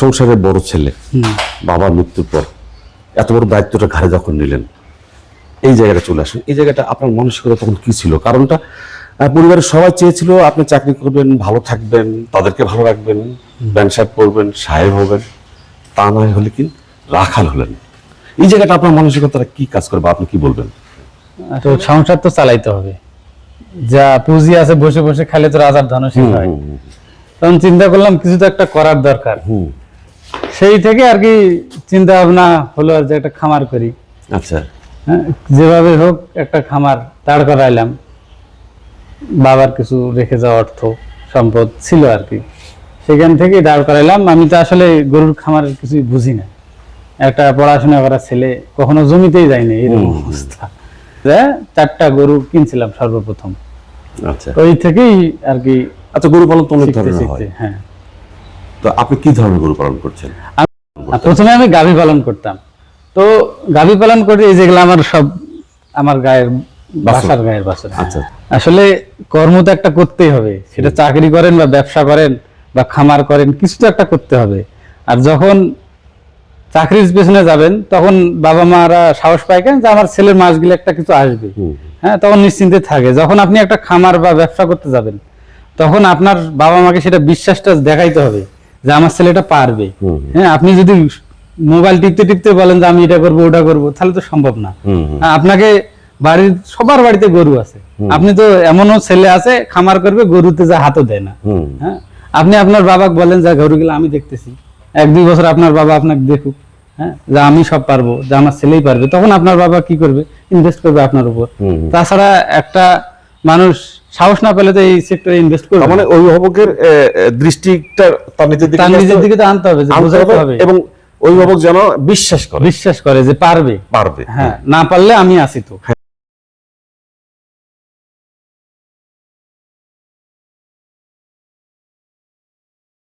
সংসারের বড় ছেলে, বাবার মৃত্যুর পর এত বড় দায়িত্বটা ঘাড়ে যখন নিলেন, এই জায়গাটা চলে আসেন। এই জায়গাটা আপনার মানসিকতা তখন কি ছিল? কারণটা পরিবারের সবাই চেয়েছিল আপনি চাকরি করবেন, ভালো থাকবেন, তাদেরকে ভালো রাখবেন, প্যান্ট শার্ট পরবেন, সাহেব হবেন। তা না হলে কি রাখাল হলেন। এই জায়গাটা আপনার মানসিকতাটা কি কাজ করবে, আপনি কি বলবেন? তো সংসার তো চালাইতে হবে, যা পুঁজি আছে বসে বসে খাইলে তো রাজার ধনশীল হয়। তখন চিন্তা করলাম কিছু তো একটা করার দরকার। সেই থেকে আর কি চিন্তা ভাবনা হলো আর যে একটা খামার করি। আচ্ছা, যেভাবে হোক একটা খামার দাঁড় করাইলাম। বাবার কিছু রেখে যাওয়া অর্থ সম্পদ ছিল আর কি, সেখান থেকে দাঁড় করাইলাম। আমি তো আসলে গরুর খামারের কিছুই বুঝি না। একটা পড়াশোনা করা ছেলে, কখনো জমিতেই যায়নি, এরকম অবস্থা। 4টা গরু কিনছিলাম সর্বপ্রথম। আচ্ছা, ওই থেকেই আর কি। আচ্ছা, গরু পালন তো অনেক ধরনের হয়। হ্যাঁ, তো আপনি কি ধরনের গরু পালন করছেন? প্রথমে আমি গাভী পালন করতাম। তো গাভী পালন করে এই যেগুলো আমার সব আমার গায়ের বাসার গায়ের বাছুর। আচ্ছা, আসলে কর্ম তো একটা করতেই হবে, সেটা চাকরি করেন বা ব্যবসা করেন বা খামার করেন, কিছু তো একটা করতে হবে। আর যখন চাকরির পেছনে যাবেন তখন বাবা মারা সাহস পায় কেন যে আমার ছেলের মাসগুলো একটা কিছু আসবে। হ্যাঁ, তখন নিশ্চিন্তে থাকে। যখন আপনি একটা খামার বা ব্যবসা করতে যাবেন তখন আপনার বাবা মাকে সেটা বিশ্বাসটা দেখাইতে হবে যে আমার ছেলেটা পারবে। হ্যাঁ, আপনি যদি মোবাইল টিপতে টিপতে বলেন যে আমি এটা করবো ওটা করবো, তাহলে তো সম্ভব না। আপনাকে বাড়ির সবার বাড়িতে গরু আছে, আপনি তো এমনও ছেলে আছে খামার করবে, গরুতে যা হাতও দেয় না। হ্যাঁ, আপনি আপনার বাবাকে বলেন যে গরুগুলো আমি দেখতেছি, 1-2 বছর আপনার বাবা আপনাকে দেখুক, হ্যাঁ, যে আমি সব পারবো, যে আমার ছেলেই পারবে, তখন আপনার বাবা কি করবে? ইনভেস্ট করবে আপনার উপর। তাছাড়া একটা মানুষ সাহস না পেলে তো এই সেক্টরে ইনভেস্ট করবে। মানে অভিভাবকের দৃষ্টিটা তার নিজের দিকে তো আনতে হবে, বোঝাতে হবে, এবং অভিভাবক যেন বিশ্বাস করে যে পারবে। পারবে। হ্যাঁ, না পারলে আমি আছি তো।